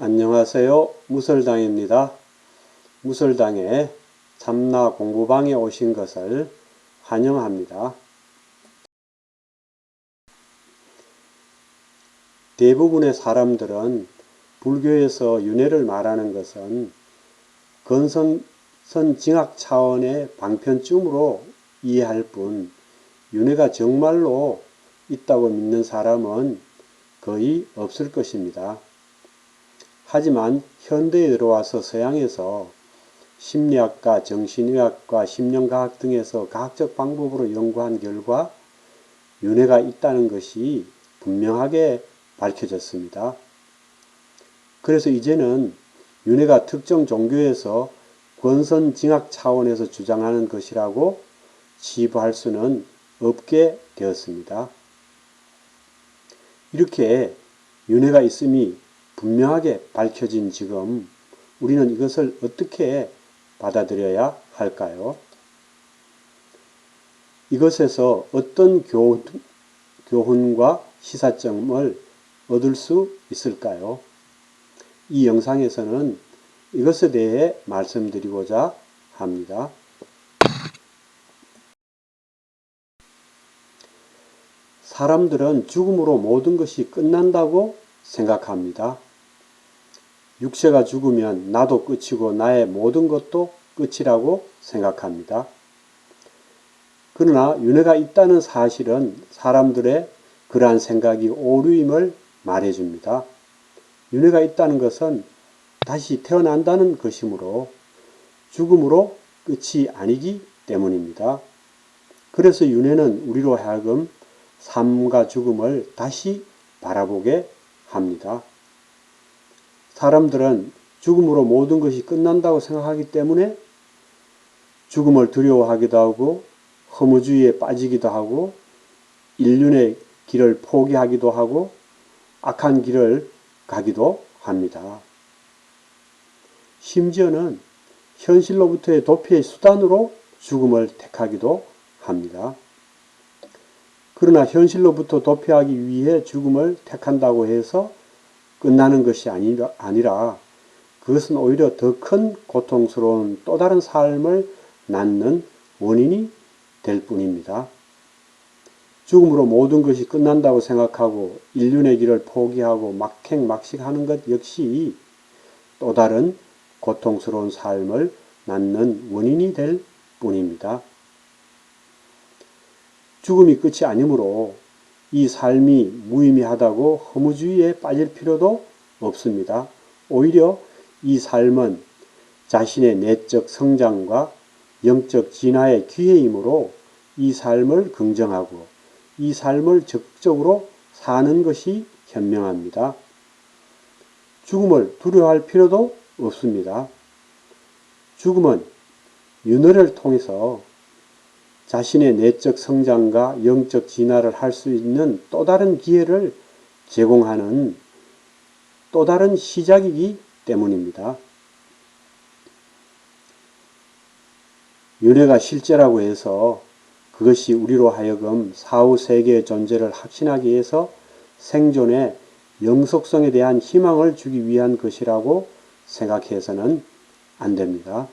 안녕하세요. 무설당입니다. 무설당의 참나 공부방에 오신 것을 환영합니다. 대부분의 사람들은 불교에서 윤회를 말하는 것은 건선징악 차원의 방편쯤으로 이해할 뿐 윤회가 정말로 있다고 믿는 사람은 거의 없을 것입니다. 하지만 현대에 들어와서 서양에서 심리학과, 정신의학과, 심령과학 등에서 과학적 방법으로 연구한 결과 윤회가 있다는 것이 분명하게 밝혀졌습니다. 그래서 이제는 윤회가 특정 종교에서 권선징악 차원에서 주장하는 것이라고 치부할 수는 없게 되었습니다. 이렇게 윤회가 있음이 분명하게 밝혀진 지금 우리는 이것을 어떻게 받아들여야 할까요? 이것에서 어떤 교훈과 시사점을 얻을 수 있을까요? 이 영상에서는 이것에 대해 말씀드리고자 합니다. 사람들은 죽음으로 모든 것이 끝난다고 생각합니다. 육체가 죽으면 나도 끝이고 나의 모든 것도 끝이라고 생각합니다. 그러나 윤회가 있다는 사실은 사람들의 그러한 생각이 오류임을 말해줍니다. 윤회가 있다는 것은 다시 태어난다는 것이므로 죽음으로 끝이 아니기 때문입니다. 그래서 윤회는 우리로 하여금 삶과 죽음을 다시 바라보게 합니다. 사람들은 죽음으로 모든 것이 끝난다고 생각하기 때문에 죽음을 두려워하기도 하고 허무주의에 빠지기도 하고 인륜의 길을 포기하기도 하고 악한 길을 가기도 합니다. 심지어는 현실로부터의 도피의 수단으로 죽음을 택하기도 합니다. 그러나 현실로부터 도피하기 위해 죽음을 택한다고 해서 끝나는 것이 아니라 그것은 오히려 더 큰 고통스러운 또 다른 삶을 낳는 원인이 될 뿐입니다. 죽음으로 모든 것이 끝난다고 생각하고 인륜의 길을 포기하고 막행막식하는 것 역시 또 다른 고통스러운 삶을 낳는 원인이 될 뿐입니다. 죽음이 끝이 아니므로 이 삶이 무의미하다고 허무주의에 빠질 필요도 없습니다. 오히려 이 삶은 자신의 내적 성장과 영적 진화의 기회이므로 이 삶을 긍정하고 이 삶을 적극적으로 사는 것이 현명합니다. 죽음을 두려워할 필요도 없습니다. 죽음은 윤회를 통해서 자신의 내적 성장과 영적 진화를 할 수 있는 또 다른 기회를 제공하는 또 다른 시작이기 때문입니다. 윤회가 실제라고 해서 그것이 우리로 하여금 사후 세계의 존재를 확신하기 위해서 생존의 영속성에 대한 희망을 주기 위한 것이라고 생각해서는 안 됩니다.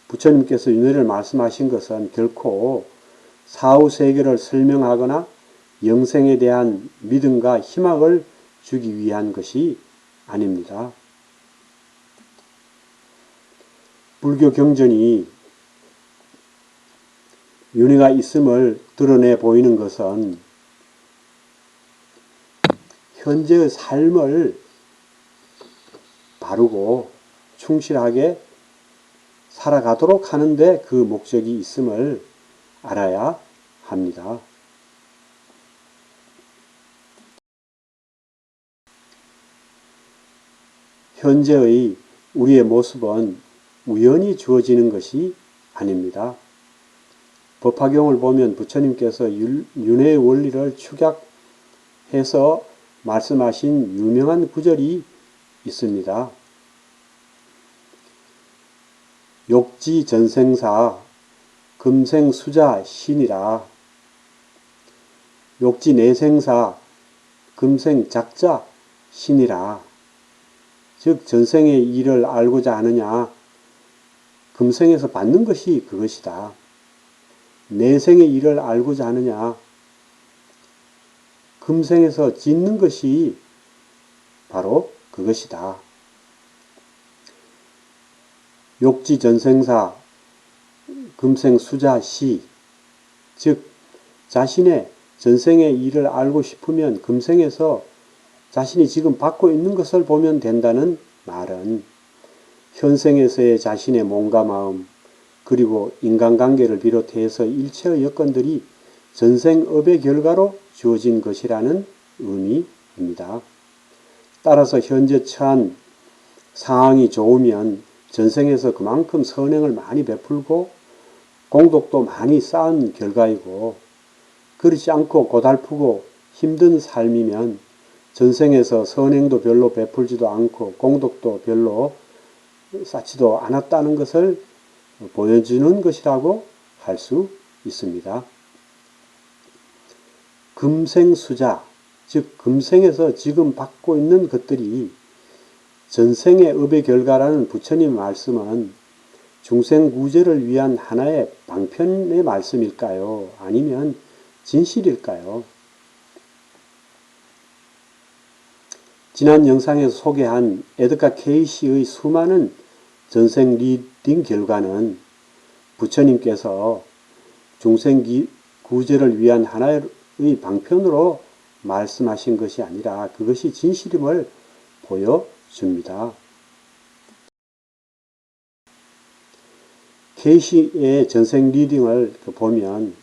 부처님께서 윤회를 말씀하신 것은 결코 사후 세계를 설명하거나 영생에 대한 믿음과 희망을 주기 위한 것이 아닙니다. 불교 경전이 윤회가 있음을 드러내 보이는 것은 현재의 삶을 바르고 충실하게 살아가도록 하는데 그 목적이 있음을 알아야 합니다. 현재의 우리의 모습은 우연히 주어지는 것이 아닙니다. 법화경을 보면 부처님께서 윤회의 원리를 축약해서 말씀하신 유명한 구절이 있습니다. 욕지 전생사 금생수자 신이라. 욕지 내생사 금생작자 신이라. 즉 전생의 일을 알고자 하느냐, 금생에서 받는 것이 그것이다. 내생의 일을 알고자 하느냐, 금생에서 짓는 것이 바로 그것이다. 욕지 전생사 금생 수자시, 즉 자신의 전생의 일을 알고 싶으면 금생에서 자신이 지금 받고 있는 것을 보면 된다는 말은 현생에서의 자신의 몸과 마음, 그리고 인간관계를 비롯해서 일체의 여건들이 전생업의 결과로 주어진 것이라는 의미입니다. 따라서 현재 처한 상황이 좋으면 전생에서 그만큼 선행을 많이 베풀고 공덕도 많이 쌓은 결과이고, 그렇지 않고 고달프고 힘든 삶이면 전생에서 선행도 별로 베풀지도 않고 공덕도 별로 쌓지도 않았다는 것을 보여주는 것이라고 할 수 있습니다. 금생수자, 즉 금생에서 지금 받고 있는 것들이 전생의 업의 결과라는 부처님 말씀은 중생구제를 위한 하나의 방편의 말씀일까요? 아니면 진실일까요? 지난 영상에서 소개한 에드가 케이시의 수많은 전생 리딩 결과는 부처님께서 중생구제를 위한 하나의 방편으로 말씀하신 것이 아니라 그것이 진실임을 보여줍니다. 케이시의 전생 리딩을 보면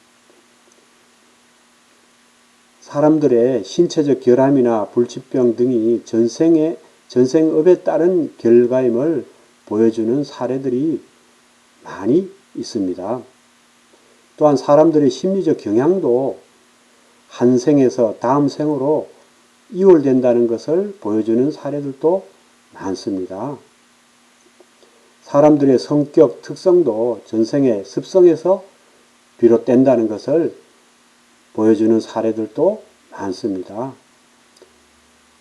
사람들의 신체적 결함이나 불치병 등이 전생업에 따른 결과임을 보여주는 사례들이 많이 있습니다. 또한 사람들의 심리적 경향도 한 생에서 다음 생으로 이월된다는 것을 보여주는 사례들도 많습니다. 사람들의 성격 특성도 전생의 습성에서 비롯된다는 것을 보여주는 사례들도 많습니다.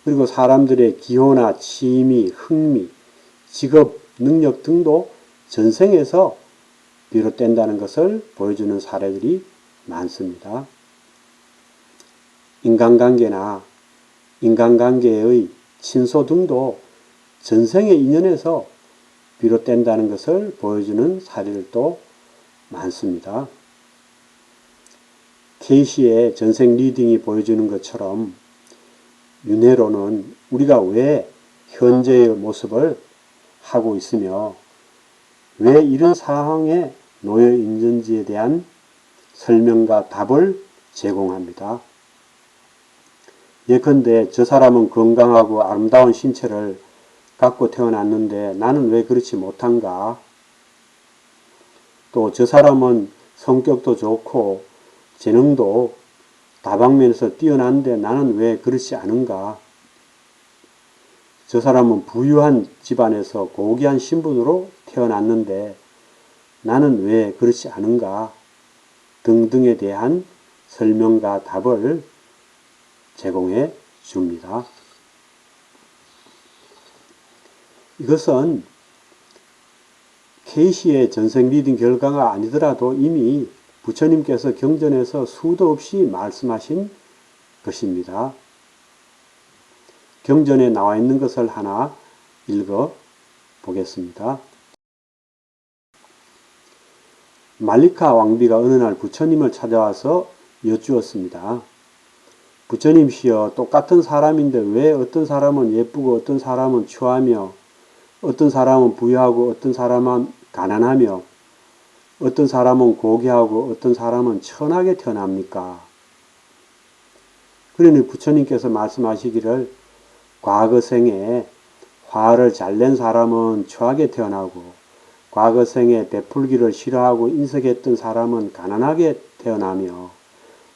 그리고 사람들의 기호나 취미, 흥미, 직업, 능력 등도 전생에서 비롯된다는 것을 보여주는 사례들이 많습니다. 인간관계나 인간관계의 친소 등도 전생의 인연에서 비롯된다는 것을 보여주는 사례들도 많습니다. 케이시의 전생 리딩이 보여주는 것처럼 윤회로는 우리가 왜 현재의 모습을 하고 있으며 왜 이런 상황에 놓여 있는지에 대한 설명과 답을 제공합니다. 예컨대 저 사람은 건강하고 아름다운 신체를 갖고 태어났는데 나는 왜 그렇지 못한가? 또 저 사람은 성격도 좋고 재능도 다방면에서 뛰어난데 나는 왜 그렇지 않은가? 저 사람은 부유한 집안에서 고귀한 신분으로 태어났는데 나는 왜 그렇지 않은가? 등등에 대한 설명과 답을 제공해 줍니다. 이것은 케이시의 전생 리딩 결과가 아니더라도 이미 부처님께서 경전에서 수도 없이 말씀하신 것입니다. 경전에 나와 있는 것을 하나 읽어 보겠습니다. 말리카 왕비가 어느 날 부처님을 찾아와서 여쭈었습니다. 부처님시여, 똑같은 사람인데 왜 어떤 사람은 예쁘고 어떤 사람은 추하며 어떤 사람은 부유하고 어떤 사람은 가난하며 어떤 사람은 고귀하고 어떤 사람은 천하게 태어납니까? 그러니 부처님께서 말씀하시기를 과거 생에 화를 잘 낸 사람은 추하게 태어나고 과거 생에 베풀기를 싫어하고 인색했던 사람은 가난하게 태어나며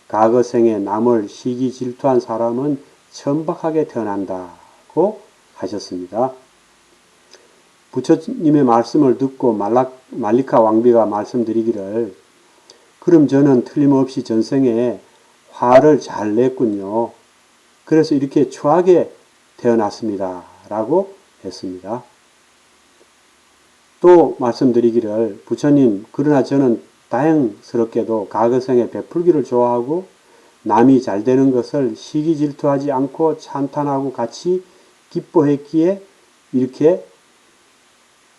과거 생에 남을 시기 질투한 사람은 천박하게 태어난다고 하셨습니다. 부처님의 말씀을 듣고 말리카 왕비가 말씀드리기를 그럼 저는 틀림없이 전생에 화를 잘 냈군요. 그래서 이렇게 추하게 태어났습니다. 라고 했습니다. 또 말씀드리기를 부처님 그러나 저는 다행스럽게도 과거생에 베풀기를 좋아하고 남이 잘 되는 것을 시기 질투하지 않고 찬탄하고 같이 기뻐했기에 이렇게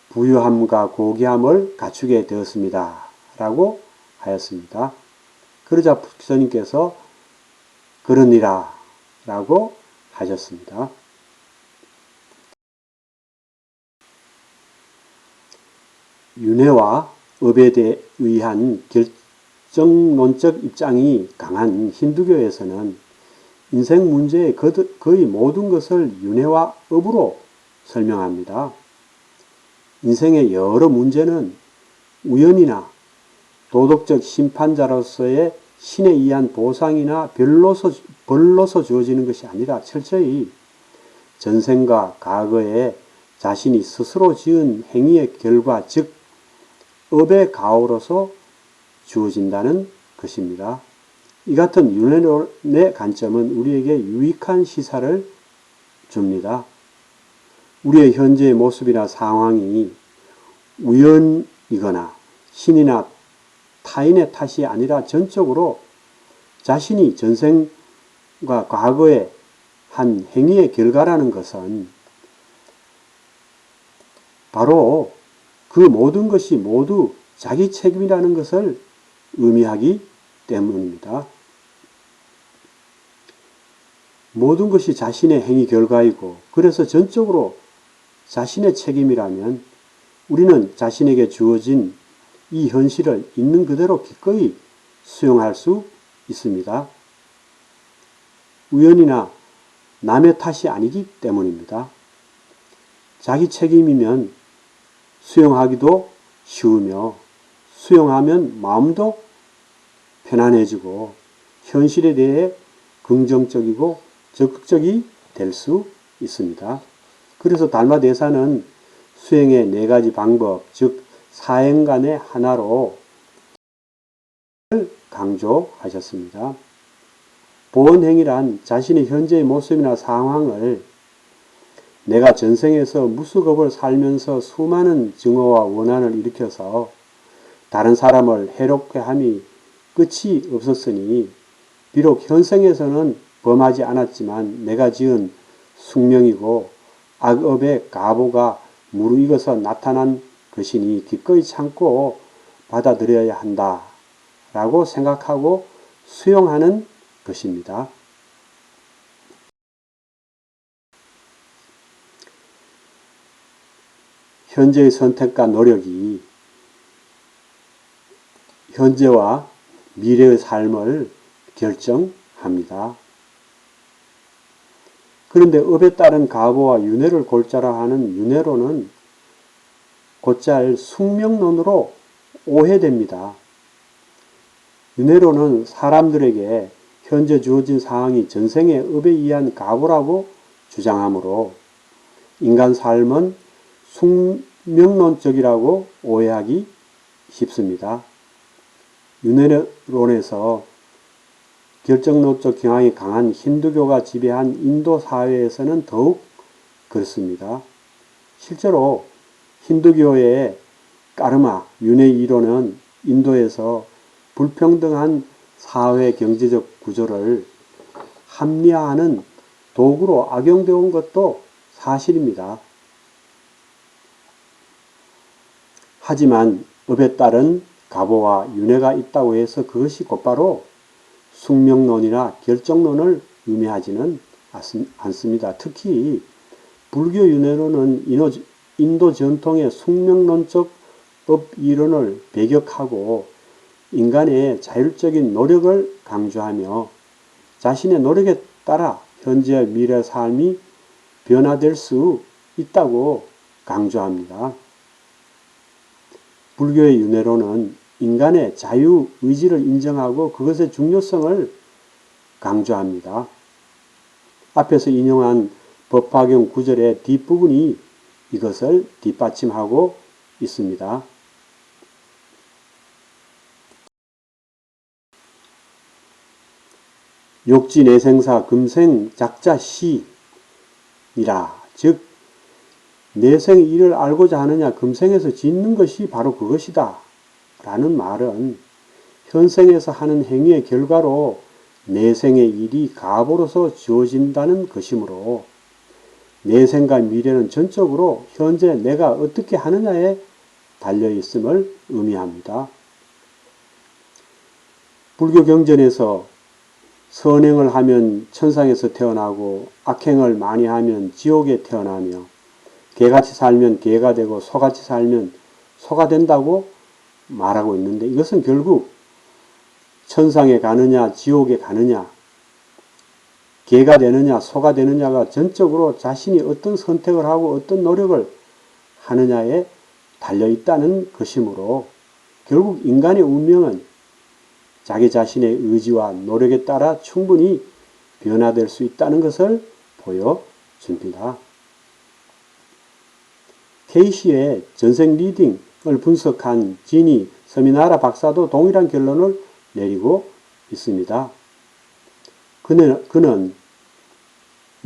부유함과 고귀함을 갖추게 되었습니다. 라고 하였습니다. 그러자 부처님께서 그러니라 라고 하셨습니다. 윤회와 업에 의한 결정론적 입장이 강한 힌두교에서는 인생 문제의 거의 모든 것을 윤회와 업으로 설명합니다. 인생의 여러 문제는 우연이나 도덕적 심판자로서의 신에 의한 보상이나 벌로서 주어지는 것이 아니라 철저히 전생과 과거에 자신이 스스로 지은 행위의 결과, 즉 업의 가오로서 주어진다는 것입니다. 이 같은 윤회론의 관점은 우리에게 유익한 시사를 줍니다. 우리의 현재의 모습이나 상황이 우연이거나 신이나 타인의 탓이 아니라 전적으로 자신이 전생과 과거에 한 행위의 결과라는 것은 바로 그 모든 것이 모두 자기 책임이라는 것을 의미하기 때문입니다. 모든 것이 자신의 행위 결과이고 그래서 전적으로 자신의 책임이라면 우리는 자신에게 주어진 이 현실을 있는 그대로 기꺼이 수용할 수 있습니다. 우연이나 남의 탓이 아니기 때문입니다. 자기 책임이면 수용하기도 쉬우며 수용하면 마음도 편안해지고 현실에 대해 긍정적이고 적극적이 될 수 있습니다. 그래서 달마대사는 수행의 4가지 방법, 즉 사행간의 하나로 강조하셨습니다. 보언행위란 자신의 현재의 모습이나 상황을 내가 전생에서 무수겁을 살면서 수많은 증오와 원한을 일으켜서 다른 사람을 해롭게 함이 끝이 없었으니 비록 현생에서는 범하지 않았지만 내가 지은 숙명이고 악업의 가보가 무르익어서 나타난 것이니 기꺼이 참고 받아들여야 한다 라고 생각하고 수용하는 것입니다. 현재의 선택과 노력이 현재와 미래의 삶을 결정합니다. 그런데 업에 따른 가보와 윤회를 골자로 하는 윤회론은 곧잘 숙명론으로 오해됩니다. 윤회론은 사람들에게 현재 주어진 상황이 전생의 업에 의한 가보라고 주장하므로 인간 삶은 숙명론적이라고 오해하기 쉽습니다. 윤회론에서 결정론적 경향이 강한 힌두교가 지배한 인도 사회에서는 더욱 그렇습니다. 실제로 힌두교의 까르마, 윤회 이론은 인도에서 불평등한 사회 경제적 구조를 합리화하는 도구로 악용되어 온 것도 사실입니다. 하지만 업에 따른 가보와 윤회가 있다고 해서 그것이 곧바로 숙명론이나 결정론을 의미하지는 않습니다. 특히 불교 윤회론은 인도 전통의 숙명론적 업 이론을 배격하고 인간의 자율적인 노력을 강조하며 자신의 노력에 따라 현재와 미래 삶이 변화될 수 있다고 강조합니다. 불교의 윤회론은 인간의 자유의지를 인정하고 그것의 중요성을 강조합니다. 앞에서 인용한 법화경 9절의 뒷부분이 이것을 뒷받침하고 있습니다. 욕지내생사 금생 작자시이라 즉 내생의 일을 알고자 하느냐 금생에서 짓는 것이 바로 그것이다 라는 말은 현생에서 하는 행위의 결과로 내생의 일이 가보로서 주어진다는 것이므로 내생과 미래는 전적으로 현재 내가 어떻게 하느냐에 달려있음을 의미합니다. 불교 경전에서 선행을 하면 천상에서 태어나고 악행을 많이 하면 지옥에 태어나며 개같이 살면 개가 되고 소같이 살면 소가 된다고 말하고 있는데 이것은 결국 천상에 가느냐 지옥에 가느냐 개가 되느냐 소가 되느냐가 전적으로 자신이 어떤 선택을 하고 어떤 노력을 하느냐에 달려있다는 것이므로 결국 인간의 운명은 자기 자신의 의지와 노력에 따라 충분히 변화될 수 있다는 것을 보여줍니다. 케이시의 전생 리딩을 분석한 지니 서미나라 박사도 동일한 결론을 내리고 있습니다. 그는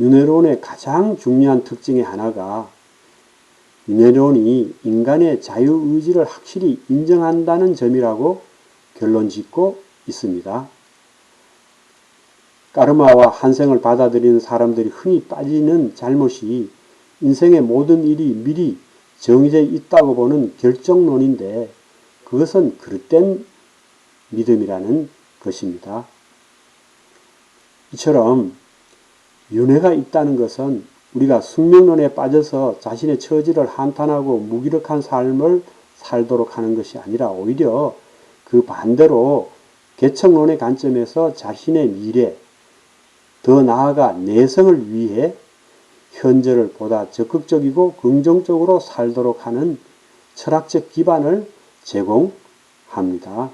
윤회론의 가장 중요한 특징의 하나가 윤회론이 인간의 자유의지를 확실히 인정한다는 점이라고 결론 짓고 있습니다. 까르마와 한생을 받아들이는 사람들이 흔히 빠지는 잘못이 인생의 모든 일이 미리 정해져 있다고 보는 결정론인데 그것은 그릇된 믿음이라는 것입니다. 이처럼 윤회가 있다는 것은 우리가 숙명론에 빠져서 자신의 처지를 한탄하고 무기력한 삶을 살도록 하는 것이 아니라 오히려 그 반대로 개척론의 관점에서 자신의 미래, 더 나아가 내성을 위해 현재를 보다 적극적이고 긍정적으로 살도록 하는 철학적 기반을 제공합니다.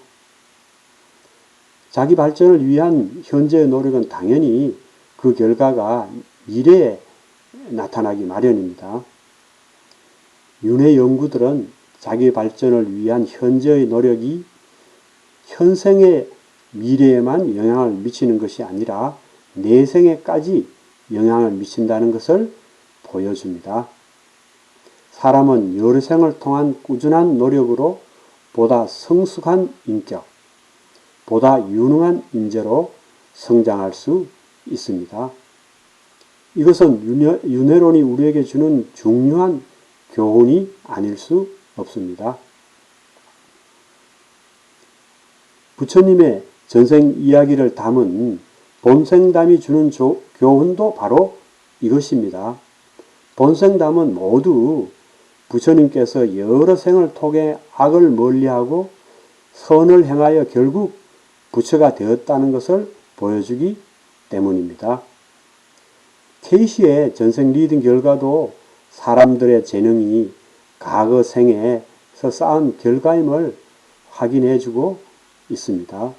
자기 발전을 위한 현재의 노력은 당연히 그 결과가 미래에 나타나기 마련입니다. 윤회 연구들은 자기 발전을 위한 현재의 노력이 현생의 미래에만 영향을 미치는 것이 아니라 내생에까지 영향을 미친다는 것을 보여줍니다. 사람은 여러 생을 통한 꾸준한 노력으로 보다 성숙한 인격, 보다 유능한 인재로 성장할 수 있습니다. 이것은 윤회론이 우리에게 주는 중요한 교훈이 아닐 수 없습니다. 부처님의 전생 이야기를 담은 본생담이 주는 교훈도 바로 이것입니다. 본생담은 모두 부처님께서 여러 생을 통해 악을 멀리하고 선을 행하여 결국 부처가 되었다는 것을 보여주기 때문입니다. 케이시의 전생 리딩 결과도 사람들의 재능이 과거 생에서 쌓은 결과임을 확인해주고 있습니다.